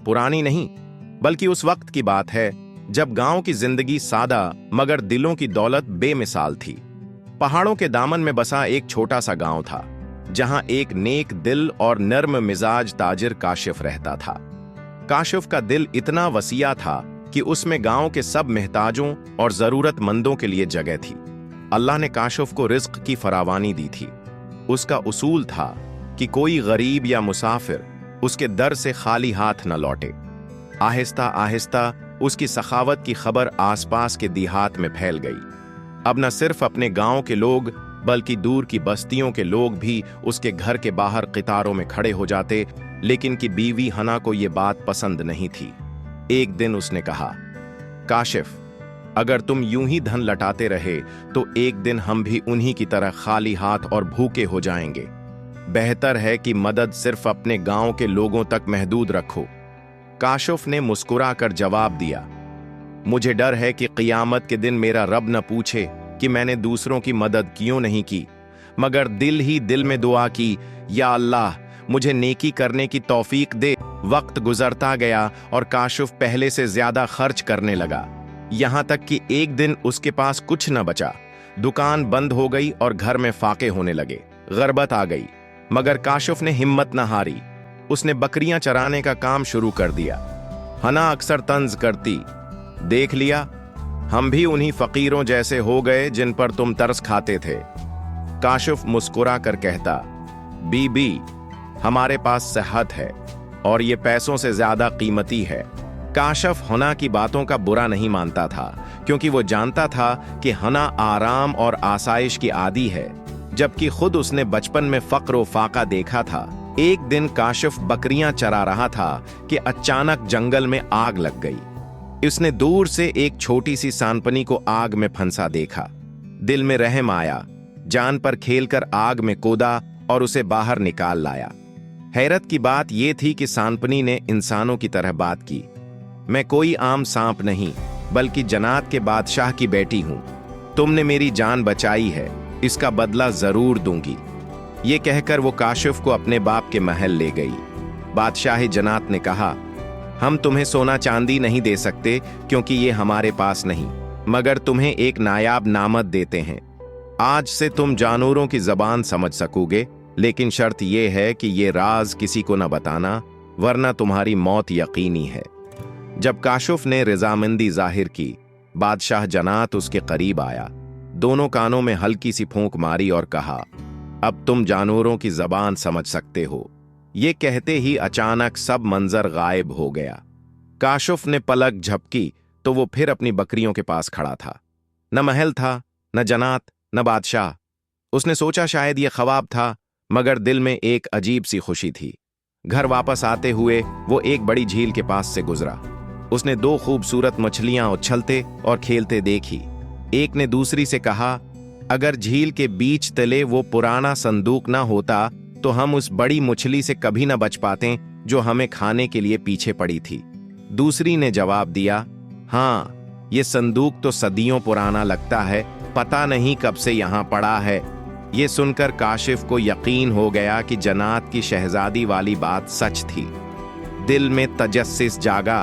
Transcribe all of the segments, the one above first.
पुरानी नहीं, बल्कि उस वक्त की बात है जब गांव की जिंदगी सादा मगर दिलों की दौलत बेमिसाल थी। पहाड़ों के दामन में बसा एक छोटा सा गांव था, जहां एक नेक दिल और नर्म मिजाज ताजिर काशिफ रहता था। काशिफ का दिल इतना वसीया था कि उसमें गांव के सब महताजों और जरूरतमंदों के लिए जगह थी। अल्लाह ने काशिफ को रिज्क की फरावानी दी थी। उसका उसूल था कि कोई गरीब या मुसाफिर उसके दर से खाली हाथ न लौटे। आहिस्ता आहिस्ता उसकी सखावत की खबर आसपास के देहात में फैल गई। अब न सिर्फ अपने गांव के लोग बल्कि दूर की बस्तियों के लोग भी उसके घर के बाहर कतारों में खड़े हो जाते। लेकिन की बीवी हना को यह बात पसंद नहीं थी। एक दिन उसने कहा, काशिफ, अगर तुम यूं ही धन लटाते रहे तो एक दिन हम भी उन्हीं की तरह खाली हाथ और भूखे हो जाएंगे। बेहतर है कि मदद सिर्फ अपने गांव के लोगों तक महदूद रखो। काशिफ ने मुस्कुराकर जवाब दिया, मुझे डर है कि क़ियामत के दिन मेरा रब न पूछे कि मैंने दूसरों की मदद क्यों नहीं की, मगर दिल ही दिल में दुआ की, या अल्लाह मुझे नेकी करने की तौफीक दे। वक्त गुजरता गया और काशिफ पहले से ज्यादा खर्च करने लगा, यहां तक कि एक दिन उसके पास कुछ न बचा। दुकान बंद हो गई और घर में फाके होने लगे। गरबत आ गई, मगर काशिफ ने हिम्मत न हारी। उसने बकरियां चराने का काम शुरू कर दिया। हना अक्सर तंज करती, देख लिया, हम भी उन्हीं फकीरों जैसे हो गए जिन पर तुम तरस खाते थे। काशिफ मुस्कुरा कर कहता, बीबी, हमारे पास सेहत है और ये पैसों से ज्यादा कीमती है। काशिफ हना की बातों का बुरा नहीं मानता था, क्योंकि वो जानता था कि हना आराम और आसाइश की आदी है, जबकि खुद उसने बचपन में फक्र व फाका देखा था। एक दिन काशिफ बकरियां चरा रहा था कि अचानक जंगल में आग लग गई। उसने दूर से एक छोटी सी सांपनी को आग में फंसा देखा। दिल में रहम आया, जान पर खेलकर आग में कूदा और उसे बाहर निकाल लाया। हैरत की बात यह थी कि सांपनी ने इंसानों की तरह बात की, मैं कोई आम सांप नहीं, बल्कि जन्नत के बादशाह की बेटी हूं। तुमने मेरी जान बचाई है, इसका बदला जरूर दूंगी। ये कहकर वो काशिफ को अपने बाप के महल ले गई। बादशाह जन्नत ने कहा, हम तुम्हें सोना चांदी नहीं दे सकते क्योंकि ये हमारे पास नहीं, मगर तुम्हें एक नायाब नामत देते हैं। आज से तुम जानवरों की जबान समझ सकोगे, लेकिन शर्त यह है कि ये राज किसी को न बताना, वरना तुम्हारी मौत यकीनी है। जब काशिफ ने रजामंदी जाहिर की, बादशाह जन्नत उसके करीब आया, दोनों कानों में हल्की सी फूंक मारी और कहा, अब तुम जानवरों की जबान समझ सकते हो। ये कहते ही अचानक सब मंजर गायब हो गया। काशिफ ने पलक झपकी तो वो फिर अपनी बकरियों के पास खड़ा था। न महल था, न जन्नत, न बादशाह। उसने सोचा शायद ये ख्वाब था, मगर दिल में एक अजीब सी खुशी थी। घर वापस आते हुए वो एक बड़ी झील के पास से गुजरा। उसने दो खूबसूरत मछलियां उछलते और खेलते देखी। एक ने दूसरी से कहा, अगर झील के बीच तले वो पुराना संदूक ना होता तो हम उस बड़ी मछली से कभी न बच पाते जो हमें खाने के लिए पीछे पड़ी थी। दूसरी ने जवाब दिया, हाँ, ये संदूक तो सदियों पुराना लगता है, पता नहीं कब से यहाँ पड़ा है। ये सुनकर काशिफ को यकीन हो गया कि जन्नत की शहजादी वाली बात सच थी। दिल में तजस्सुस जागा,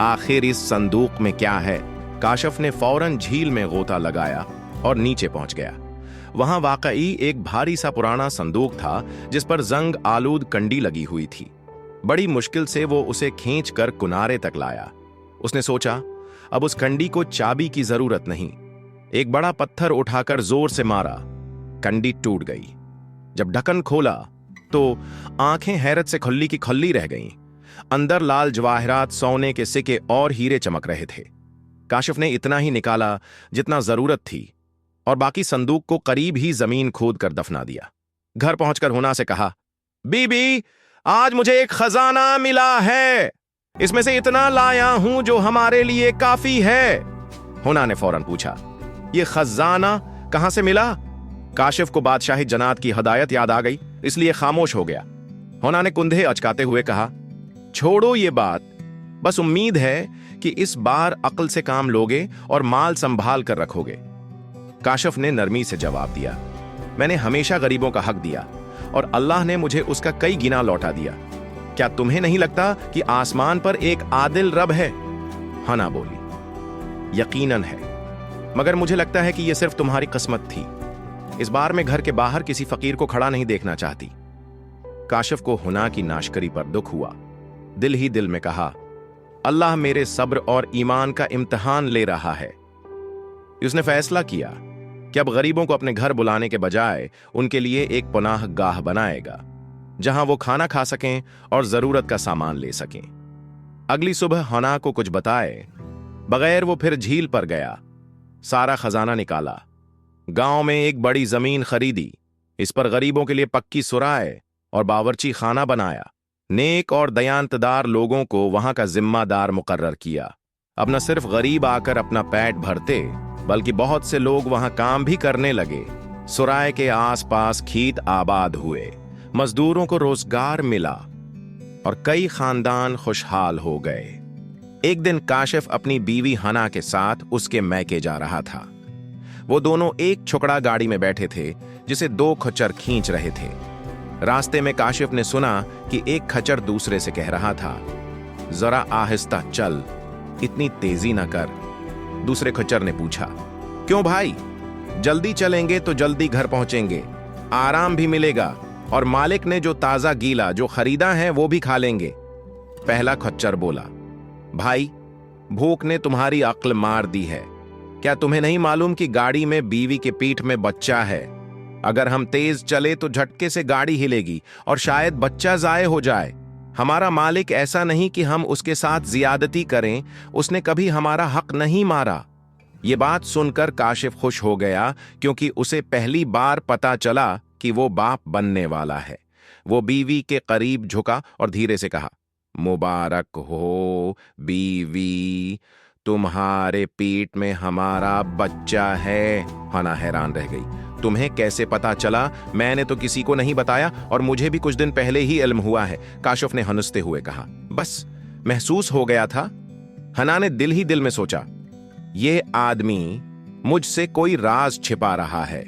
आखिर इस संदूक में क्या है। काशिफ ने फौरन झील में गोता लगाया और नीचे पहुंच गया। वहां वाकई एक भारी सा पुराना संदूक था जिस पर जंग आलूद कंडी लगी हुई थी। बड़ी मुश्किल से वो उसे खींचकर किनारे तक लाया। उसने सोचा, अब उस कंडी को चाबी की जरूरत नहीं। एक बड़ा पत्थर उठाकर जोर से मारा, कंडी टूट गई। जब ढक्कन खोला तो आंखें हैरत से खुल्ली की खुल्ली रह गईं। अंदर लाल जवाहरात, सोने के सिक्के और हीरे चमक रहे थे। काशिफ ने इतना ही निकाला जितना जरूरत थी और बाकी संदूक को करीब ही जमीन खोद कर दफना दिया। घर पहुंचकर हुना से कहा, बीबी, आज मुझे एक खजाना मिला है। इसमें से इतना लाया हूं जो हमारे लिए काफी है। हुना ने फौरन पूछा, ये खजाना कहां से मिला? काशिफ को बादशाही जन्नत की हदायत याद आ गई, इसलिए खामोश हो गया। हुना ने कुंधे अचकाते हुए कहा, छोड़ो ये बात, बस उम्मीद है कि इस बार अक्ल से काम लोगे और माल संभाल कर रखोगे। काशिफ ने नरमी से जवाब दिया, मैंने हमेशा गरीबों का हक दिया और अल्लाह ने मुझे उसका कई गिना लौटा दिया। क्या तुम्हें नहीं लगता कि आसमान पर एक आदिल रब है? हना बोली, यकीनन है, मगर मुझे लगता है कि यह सिर्फ तुम्हारी किस्मत थी। इस बार मैं घर के बाहर किसी फकीर को खड़ा नहीं देखना चाहती। काशिफ को हुना की नाशकरी पर दुख हुआ। दिल ही दिल में कहा, अल्लाह मेरे सब्र और ईमान का इम्तिहान ले रहा है। उसने फैसला किया कि अब गरीबों को अपने घर बुलाने के बजाय उनके लिए एक पनाह गाह बनाएगा, जहां वो खाना खा सकें और जरूरत का सामान ले सकें। अगली सुबह हना को कुछ बताए बगैर वो फिर झील पर गया। सारा खजाना निकाला, गांव में एक बड़ी जमीन खरीदी, इस पर गरीबों के लिए पक्की सुराय और बावर्ची खाना बनाया। नेक और दयांतदार लोगों को वहां का जिम्मेदार मुकर्रर किया। अब न सिर्फ गरीब आकर अपना पेट भरते, बल्कि बहुत से लोग वहां काम भी करने लगे। सुराय के आसपास खेत आबाद हुए, मजदूरों को रोजगार मिला और कई खानदान खुशहाल हो गए। एक दिन काशिफ अपनी बीवी हना के साथ उसके मैके जा रहा था। वो दोनों एक छुकड़ा गाड़ी में बैठे थे जिसे दो खच्चर खींच रहे थे। रास्ते में काशिफ ने सुना कि एक खच्चर दूसरे से कह रहा था, जरा आहिस्ता चल, इतनी तेजी न कर। दूसरे खच्चर ने पूछा, क्यों भाई? जल्दी चलेंगे तो जल्दी घर पहुंचेंगे, आराम भी मिलेगा और मालिक ने जो ताजा गीला जो खरीदा है वो भी खा लेंगे। पहला खच्चर बोला, भाई, भूख ने तुम्हारी अक्ल मार दी है। क्या तुम्हें नहीं मालूम कि गाड़ी में बीवी के पीठ में बच्चा है? अगर हम तेज चले तो झटके से गाड़ी हिलेगी और शायद बच्चा जाए हो जाए। हमारा मालिक ऐसा नहीं कि हम उसके साथ जियादती करें, उसने कभी हमारा हक नहीं मारा। ये बात सुनकर काशिफ खुश हो गया, क्योंकि उसे पहली बार पता चला कि वो बाप बनने वाला है। वो बीवी के करीब झुका और धीरे से कहा, मुबारक हो बीवी, तुम्हारे पीठ में हमारा बच्चा है। हना हैरान रह गई, तुम्हें कैसे पता चला? मैंने तो किसी को नहीं बताया और मुझे भी कुछ दिन पहले ही इल्म हुआ है। काशिफ ने हंसते हुए कहा, बस महसूस हो गया था। हना ने दिल ही दिल में सोचा, ये आदमी मुझसे कोई राज छिपा रहा है।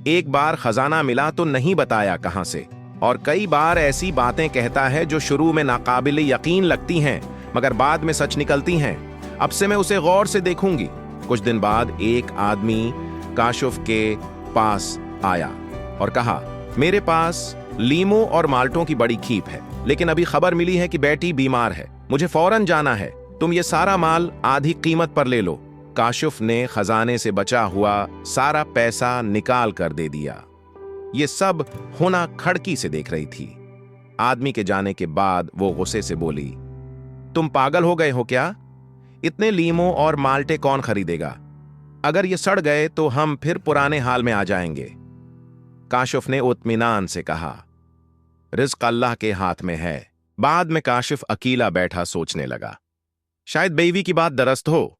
एक बार खजाना मिला तो नहीं बताया कहां से, और कई बार ऐसी बातें कहता है जो शुरू में नाकाबिल यकीन लगती हैं मगर बाद में सच निकलती हैं। अब से मैं उसे गौर से देखूंगी। कुछ दिन बाद एक आदमी काशिफ के पास आया और कहा, मेरे पास लीमों और माल्टों की बड़ी खीप है, लेकिन अभी खबर मिली है कि बेटी बीमार है, मुझे फौरन जाना है। तुम ये सारा माल आधी कीमत पर ले लो। काशिफ ने खजाने से बचा हुआ सारा पैसा निकाल कर दे दिया। ये सब हुना खड़की से देख रही थी। आदमी के जाने के बाद वो गुस्से से बोली, तुम पागल हो गए हो क्या? इतने लीमों और माल्टे कौन खरीदेगा? अगर ये सड़ गए तो हम फिर पुराने हाल में आ जाएंगे। काशिफ ने इत्मीनान से कहा, रिज़्क अल्लाह के हाथ में है। बाद में काशिफ अकेला बैठा सोचने लगा, शायद बीवी की बात दरस्त हो,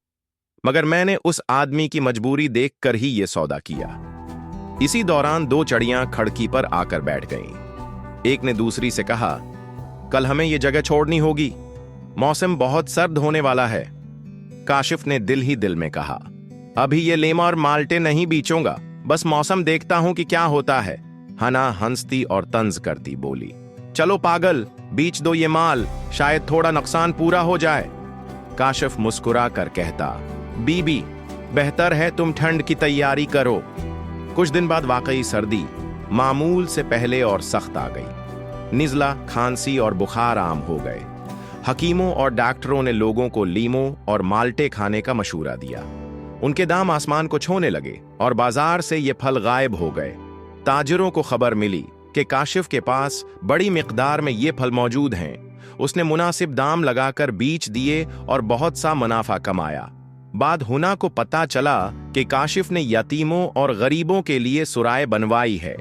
मगर मैंने उस आदमी की मजबूरी देखकर ही यह सौदा किया। इसी दौरान दो चिड़ियां खड़की पर आकर बैठ गईं। एक ने दूसरी से कहा, कल हमें यह जगह छोड़नी होगी, मौसम बहुत सर्द होने वाला है। काशिफ ने दिल ही दिल में कहा, अभी ये लेमा और माल्टे नहीं बीचूंगा, बस मौसम देखता हूं कि क्या होता है। हना हंसती और तंज करती बोली, चलो पागल, बीच दो ये माल, शायद थोड़ा नुकसान पूरा हो जाए। काशिफ मुस्कुरा कर कहता, बीबी, बेहतर है तुम ठंड की तैयारी करो। कुछ दिन बाद वाकई सर्दी मामूल से पहले और सख्त आ गई। निज़ला, खांसी और बुखार आम हो गए। हकीमों और डॉक्टरों ने लोगों को लीमों और माल्टे खाने का मशूरा दिया। उनके दाम आसमान को छूने लगे और बाजार से ये फल गायब हो गए। ताजिरों को खबर मिली कि काशिफ के पास बड़ी मिकदार में ये फल मौजूद हैं। उसने मुनासिब दाम लगाकर बीच दिए और बहुत सा मुनाफा कमाया। बाद हुना को पता चला कि काशिफ ने यतीमों और गरीबों के लिए सुराय बनवाई है।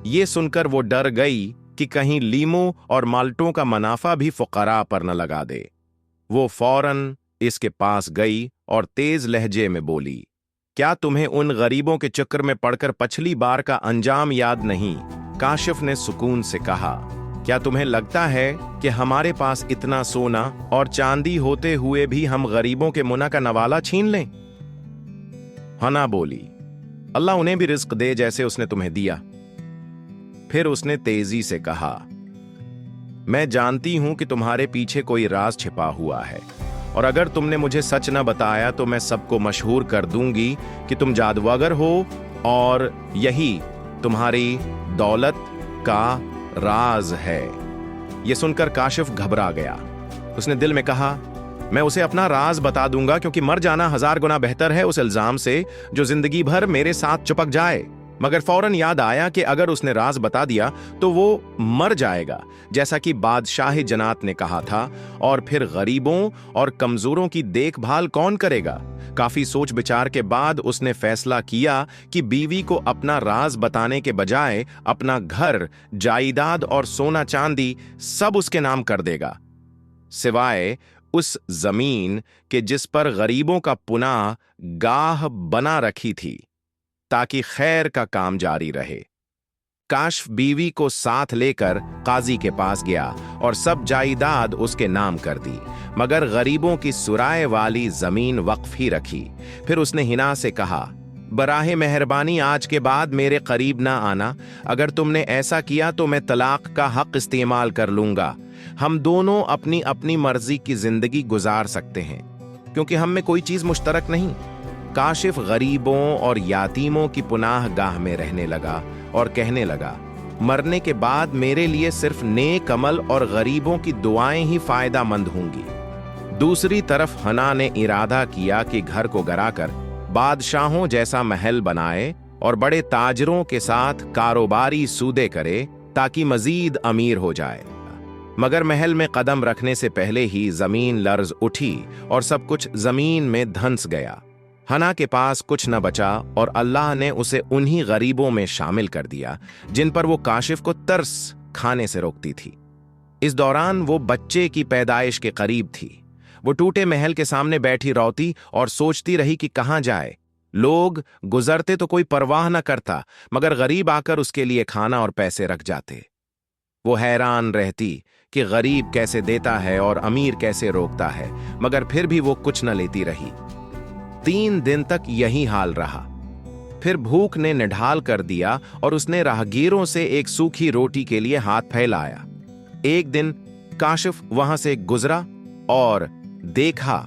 ये सुनकर वो डर गई कि कहीं लीमों और माल्टों का मुनाफा भी फुकरा पर न लगा दे। वो फौरन इसके पास गई और तेज लहजे में बोली, क्या तुम्हें उन गरीबों के चक्कर में पड़कर पिछली बार का अंजाम याद नहीं? काशिफ ने सुकून से कहा, क्या तुम्हें लगता है कि हमारे पास इतना सोना और चांदी होते हुए भी हम गरीबों के मुना का नवाला छीन लें? हना बोली, अल्लाह उन्हें भी रिज्क दे जैसे उसने तुम्हें दिया। फिर उसने तेजी से कहा, मैं जानती हूं कि तुम्हारे पीछे कोई राज छिपा हुआ है, और अगर तुमने मुझे सच न बताया तो मैं सबको मशहूर कर दूंगी कि तुम जादूगर हो और यही तुम्हारी दौलत का राज है। यह सुनकर काशिफ घबरा गया। उसने दिल में कहा, मैं उसे अपना राज बता दूंगा, क्योंकि मर जाना 1000 गुना बेहतर है उस इल्जाम से जो जिंदगी भर मेरे साथ चिपक जाए। मगर फौरन याद आया कि अगर उसने राज बता दिया तो वो मर जाएगा, जैसा कि बादशाह जन्नत ने कहा था, और फिर गरीबों और कमजोरों की देखभाल कौन करेगा। काफी सोच विचार के बाद उसने फैसला किया कि बीवी को अपना राज बताने के बजाय अपना घर, जायदाद और सोना चांदी सब उसके नाम कर देगा, सिवाय उस जमीन के जिस पर गरीबों का पुनाह गाह बना रखी थी, ताकि खैर का काम जारी रहे। काशिफ बीवी को साथ लेकर काजी के पास गया और सब जायदाद उसके नाम कर दी, मगर गरीबों की सुराय वाली जमीन वक्फ ही रखी। फिर उसने हिना से कहा, बराहे मेहरबानी आज के बाद मेरे करीब ना आना। अगर तुमने ऐसा किया तो मैं तलाक का हक इस्तेमाल कर लूंगा। हम दोनों अपनी अपनी मर्जी की जिंदगी गुजार सकते हैं, क्योंकि हम में कोई चीज मुश्तरक नहीं। काशिफ गरीबों और यातीमों की पुनाह गाह में रहने लगा और कहने लगा, मरने के बाद मेरे लिए सिर्फ नेक अमल और गरीबों की दुआएं ही फायदामंद होंगी। दूसरी तरफ हना ने इरादा किया कि घर को गराकर बादशाहों जैसा महल बनाए और बड़े ताजरों के साथ कारोबारी सूदे करे, ताकि मजीद अमीर हो जाए। मगर महल में कदम रखने से पहले ही जमीन लर्ज उठी और सब कुछ जमीन में धंस गया। हना के पास कुछ न बचा और अल्लाह ने उसे उन्हीं गरीबों में शामिल कर दिया जिन पर वो काशिफ को तरस खाने से रोकती थी। इस दौरान वो बच्चे की पैदाइश के करीब थी। वो टूटे महल के सामने बैठी रोती और सोचती रही कि कहाँ जाए। लोग गुजरते तो कोई परवाह न करता, मगर गरीब आकर उसके लिए खाना और पैसे रख जाते। वो हैरान रहती कि गरीब कैसे देता है और अमीर कैसे रोकता है, मगर फिर भी वो कुछ न लेती रही। 3 दिन तक यही हाल रहा। फिर भूख ने निढाल कर दिया और उसने राहगीरों से एक सूखी रोटी के लिए हाथ फैलाया। एक दिन काशिफ वहां से गुजरा और देखा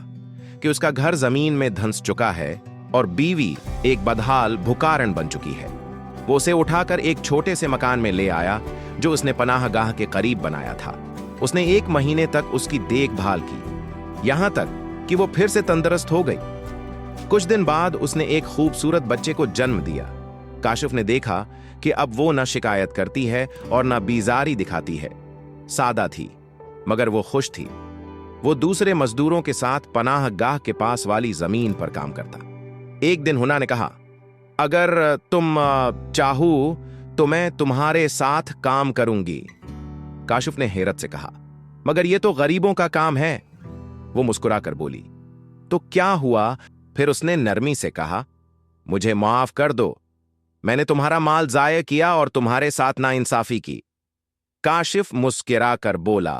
कि उसका घर जमीन में धंस चुका है और बीवी एक बदहाल भुकारन बन चुकी है। वो उसे उठाकर एक छोटे से मकान में ले आया जो उसने पनाहगाह के करीब बनाया था। उसने 1 महीने तक उसकी देखभाल की, यहां तक कि वो फिर से तंदुरुस्त हो गई। कुछ दिन बाद उसने एक खूबसूरत बच्चे को जन्म दिया। काशिफ ने देखा कि अब वो न शिकायत करती है और न बीजारी दिखाती है। सादा थी, मगर वो खुश थी। वो दूसरे मजदूरों के साथ पनाहगाह के पास वाली जमीन पर काम करता। एक दिन हुना ने कहा, अगर तुम चाहो तो मैं तुम्हारे साथ काम करूंगी। काशिफ ने हैरत से कहा, मगर ये तो गरीबों का काम है। वो मुस्कुराकर बोली, तो क्या हुआ? फिर उसने नरमी से कहा, मुझे माफ कर दो, मैंने तुम्हारा माल जाया किया और तुम्हारे साथ नाइंसाफी की। काशिफ मुस्कुरा कर बोला,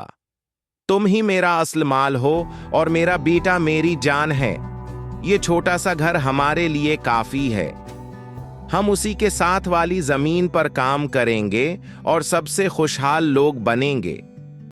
तुम ही मेरा असल माल हो और मेरा बेटा मेरी जान है। ये छोटा सा घर हमारे लिए काफी है। हम उसी के साथ वाली जमीन पर काम करेंगे और सबसे खुशहाल लोग बनेंगे।